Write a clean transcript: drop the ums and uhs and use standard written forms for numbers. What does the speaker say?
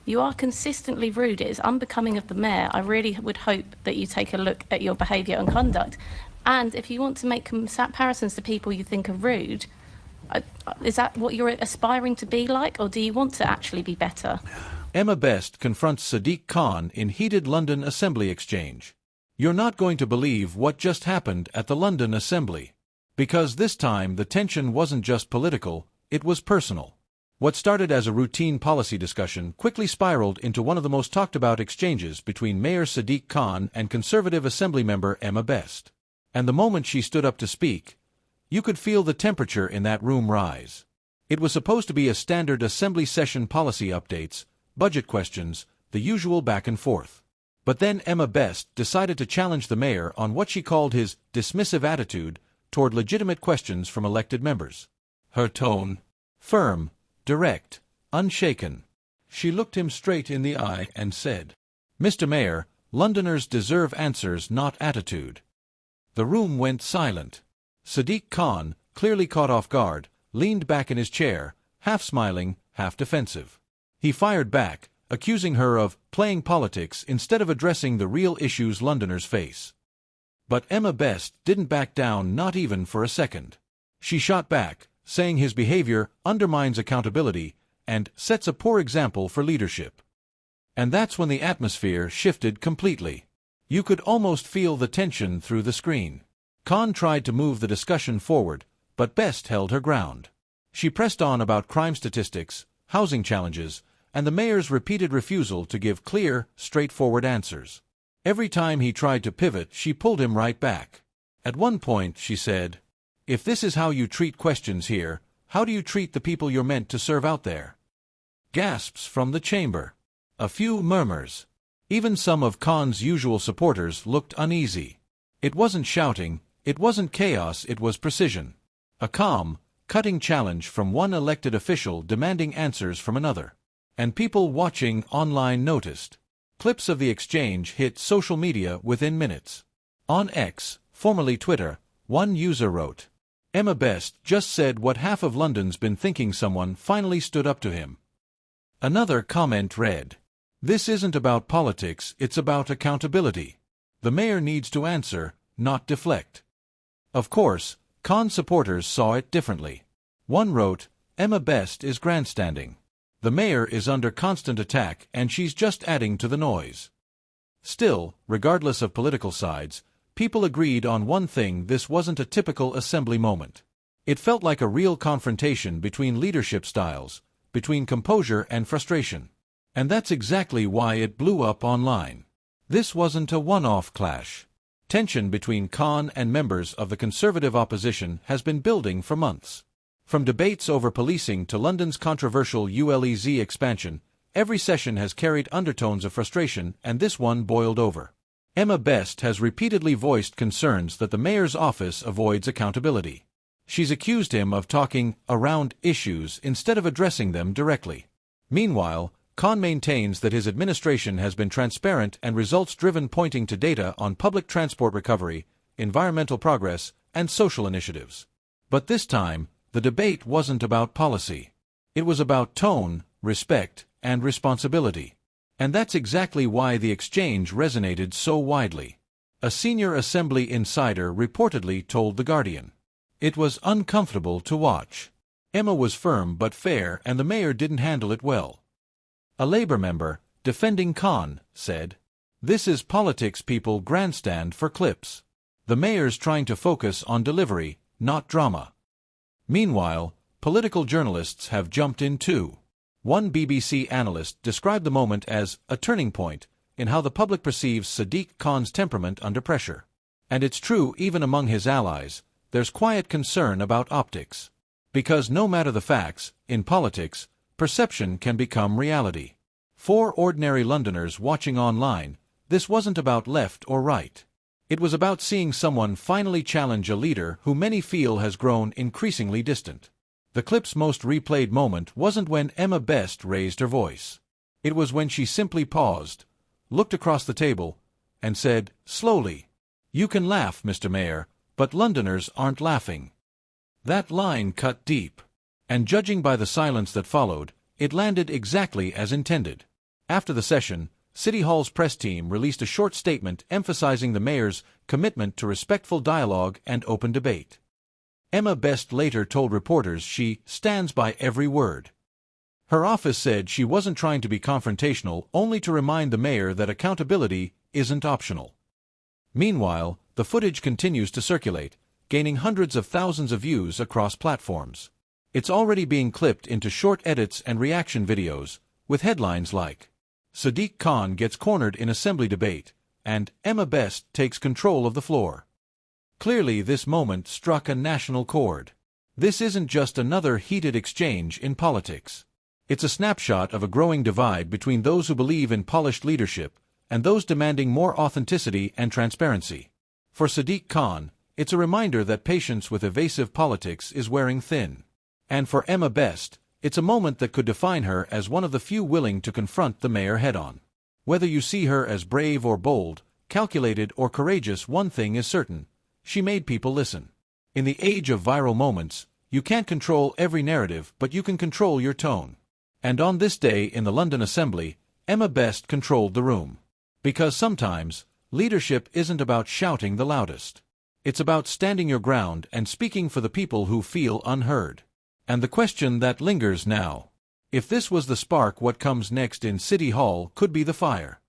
You are consistently rude. It is unbecoming of the mayor. I really would hope that you take a look at your behaviour and conduct. And if you want to make comparisons to people you think are rude, is that what you're aspiring to be like, or do you want to actually be better? Emma Best confronts Sadiq Khan in heated London Assembly exchange. You're not going to believe what just happened at the London Assembly. Because this time the tension wasn't just political, it was personal. What started as a routine policy discussion quickly spiraled into one of the most talked-about exchanges between Mayor Sadiq Khan and Conservative Assembly member Emma Best. And the moment she stood up to speak, you could feel the temperature in that room rise. It was supposed to be a standard Assembly session policy updates, budget questions, the usual back and forth. But then Emma Best decided to challenge the mayor on what she called his dismissive attitude toward legitimate questions from elected members. Her tone, firm, direct, unshaken. She looked him straight in the eye and said, "Mr. Mayor, Londoners deserve answers, not attitude." The room went silent. Sadiq Khan, clearly caught off guard, leaned back in his chair, half smiling, half defensive. He fired back, accusing her of playing politics instead of addressing the real issues Londoners face. But Emma Best didn't back down, not even for a second. She shot back, saying his behavior undermines accountability and sets a poor example for leadership. And that's when the atmosphere shifted completely. You could almost feel the tension through the screen. Khan tried to move the discussion forward, but Best held her ground. She pressed on about crime statistics, housing challenges, and the mayor's repeated refusal to give clear, straightforward answers. Every time he tried to pivot, she pulled him right back. At one point, she said, "If this is how you treat questions here, how do you treat the people you're meant to serve out there?" Gasps from the chamber. A few murmurs. Even some of Khan's usual supporters looked uneasy. It wasn't shouting, it wasn't chaos, it was precision. A calm, cutting challenge from one elected official demanding answers from another. And people watching online noticed. Clips of the exchange hit social media within minutes. On X, formerly Twitter, one user wrote, "Emma Best just said what half of London's been thinking. Someone finally stood up to him." Another comment read, "This isn't about politics, it's about accountability. The mayor needs to answer, not deflect." Of course, Khan supporters saw it differently. One wrote, "Emma Best is grandstanding. The mayor is under constant attack and she's just adding to the noise." Still, regardless of political sides, people agreed on one thing: this wasn't a typical assembly moment. It felt like a real confrontation between leadership styles, between composure and frustration. And that's exactly why it blew up online. This wasn't a one-off clash. Tension between Khan and members of the Conservative opposition has been building for months. From debates over policing to London's controversial ULEZ expansion, every session has carried undertones of frustration, and this one boiled over. Emma Best has repeatedly voiced concerns that the mayor's office avoids accountability. She's accused him of talking around issues instead of addressing them directly. Meanwhile, Khan maintains that his administration has been transparent and results-driven, pointing to data on public transport recovery, environmental progress, and social initiatives. But this time, the debate wasn't about policy. It was about tone, respect, and responsibility. And that's exactly why the exchange resonated so widely. A senior Assembly insider reportedly told The Guardian, "It was uncomfortable to watch. Emma was firm but fair, and the mayor didn't handle it well." A Labour member, defending Khan, said, "This is politics. People grandstand for clips. The mayor's trying to focus on delivery, not drama." Meanwhile, political journalists have jumped in too. One BBC analyst described the moment as a turning point in how the public perceives Sadiq Khan's temperament under pressure. And it's true, even among his allies, there's quiet concern about optics. Because no matter the facts, in politics, perception can become reality. For ordinary Londoners watching online, this wasn't about left or right. It was about seeing someone finally challenge a leader who many feel has grown increasingly distant. The clip's most replayed moment wasn't when Emma Best raised her voice. It was when she simply paused, looked across the table, and said, slowly, "You can laugh, Mr. Mayor, but Londoners aren't laughing." That line cut deep. And judging by the silence that followed, it landed exactly as intended. After the session, City Hall's press team released a short statement emphasizing the mayor's commitment to respectful dialogue and open debate. Emma Best later told reporters she stands by every word. Her office said she wasn't trying to be confrontational, only to remind the mayor that accountability isn't optional. Meanwhile, the footage continues to circulate, gaining hundreds of thousands of views across platforms. It's already being clipped into short edits and reaction videos, with headlines like, "Sadiq Khan gets cornered in assembly debate," and "Emma Best takes control of the floor." Clearly, this moment struck a national chord. This isn't just another heated exchange in politics. It's a snapshot of a growing divide between those who believe in polished leadership and those demanding more authenticity and transparency. For Sadiq Khan, it's a reminder that patience with evasive politics is wearing thin. And for Emma Best, it's a moment that could define her as one of the few willing to confront the mayor head-on. Whether you see her as brave or bold, calculated or courageous, one thing is certain: she made people listen. In the age of viral moments, you can't control every narrative, but you can control your tone. And on this day in the London Assembly, Emma Best controlled the room. Because sometimes, leadership isn't about shouting the loudest. It's about standing your ground and speaking for the people who feel unheard. And the question that lingers now: if this was the spark, what comes next in City Hall could be the fire.